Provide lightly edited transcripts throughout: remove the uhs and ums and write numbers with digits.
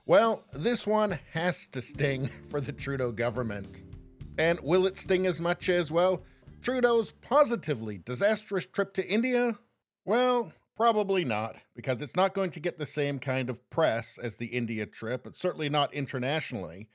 Well, this one has to sting for the Trudeau government. And will it sting as much as, well, Trudeau's positively disastrous trip to India? Well, probably not, because it's not going to get the same kind of press as the India trip. It's certainly not internationally.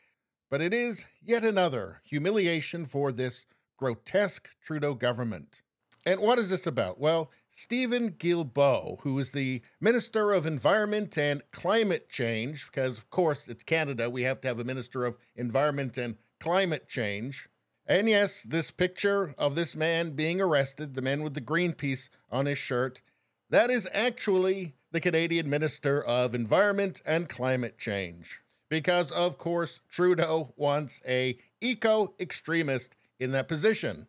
But it is yet another humiliation for this grotesque Trudeau government. And what is this about? Well, Stephen Guilbeault, who is the Minister of Environment and Climate Change, because of course it's Canada, we have to have a Minister of Environment and Climate Change. And yes, this picture of this man being arrested, the man with the Greenpeace on his shirt, that is actually the Canadian Minister of Environment and Climate Change. Because, of course, Trudeau wants a eco-extremist in that position.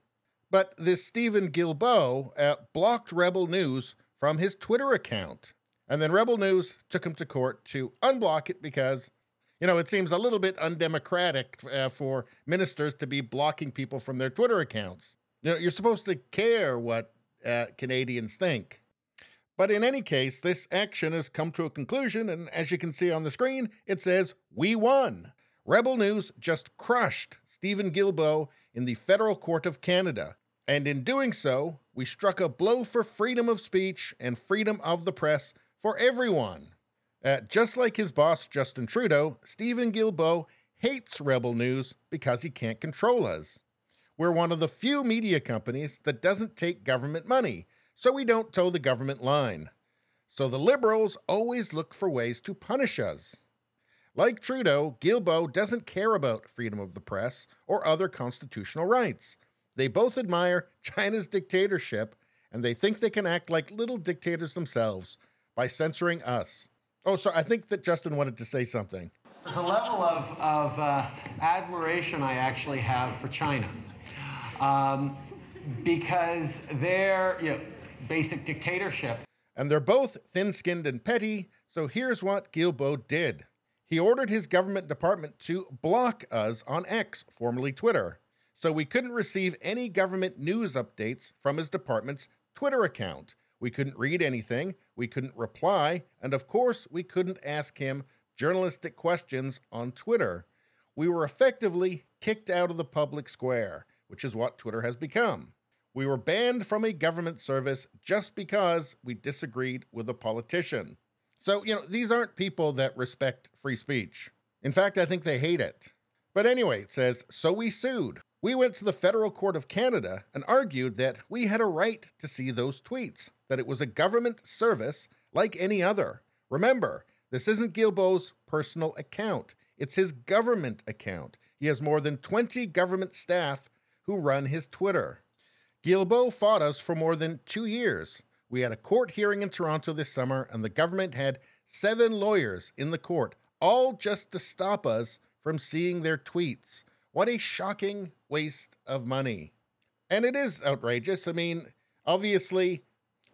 But this Stephen Guilbeault blocked Rebel News from his Twitter account. And then Rebel News took him to court to unblock it because, it seems a little bit undemocratic for ministers to be blocking people from their Twitter accounts. You're supposed to care what Canadians think. But in any case, this action has come to a conclusion, and as you can see on the screen, it says, "We won." Rebel News just crushed Stephen Guilbeault in the Federal Court of Canada. And in doing so, we struck a blow for freedom of speech and freedom of the press for everyone. Just like his boss, Justin Trudeau, Stephen Guilbeault hates Rebel News because he can't control us. We're one of the few media companies that doesn't take government money, so we don't toe the government line. So the Liberals always look for ways to punish us. Like Trudeau, Guilbeault doesn't care about freedom of the press or other constitutional rights. They both admire China's dictatorship, and they think they can act like little dictators themselves by censoring us. Oh, sorry, I think that Justin wanted to say something. There's a level of admiration I actually have for China. Because their basic dictatorship. And they're both thin-skinned and petty, so here's what Guilbeault did. He ordered his government department to block us on X, formerly Twitter, so we couldn't receive any government news updates from his department's Twitter account. We couldn't read anything, we couldn't reply, and of course, we couldn't ask him journalistic questions on Twitter. We were effectively kicked out of the public square, which is what Twitter has become. We were banned from a government service just because we disagreed with a politician. So, these aren't people that respect free speech. In fact, I think they hate it. But anyway, it says, so we sued. We went to the Federal Court of Canada and argued that we had a right to see those tweets, that it was a government service like any other. Remember, this isn't Guilbeault's personal account. It's his government account. He has more than 20 government staff who run his Twitter. Guilbeault fought us for more than 2 years. We had a court hearing in Toronto this summer, and the government had 7 lawyers in the court, all just to stop us from seeing their tweets. What a shocking waste of money. And it is outrageous. I mean, obviously,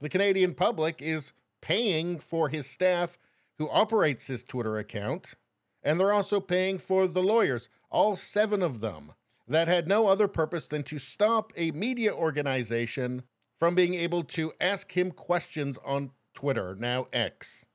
the Canadian public is paying for his staff who operates his Twitter account, and they're also paying for the lawyers, all 7 of them, that had no other purpose than to stop a media organization from being able to ask him questions on Twitter, now X.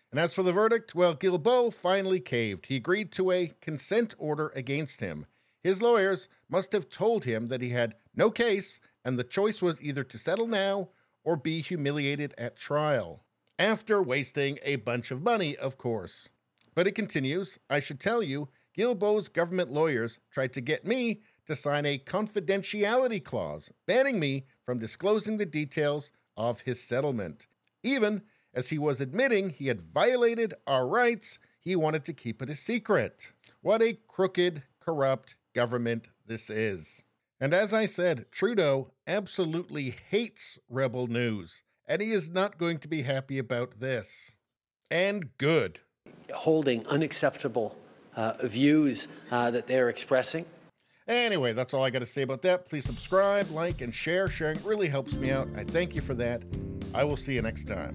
And as for the verdict, well, Guilbeault finally caved. He agreed to a consent order against him. His lawyers must have told him that he had no case, and the choice was either to settle now or be humiliated at trial. After wasting a bunch of money, of course. But it continues, I should tell you, Guilbeault's government lawyers tried to get me to sign a confidentiality clause, banning me from disclosing the details of his settlement. Even as he was admitting he had violated our rights, he wanted to keep it a secret. What a crooked, corrupt government this is. And as I said, Trudeau absolutely hates Rebel News, and he is not going to be happy about this. And good. Holding unacceptable views that they're expressing. Anyway, that's all I got to say about that. Please subscribe, like, and share. Sharing really helps me out. I thank you for that. I will see you next time.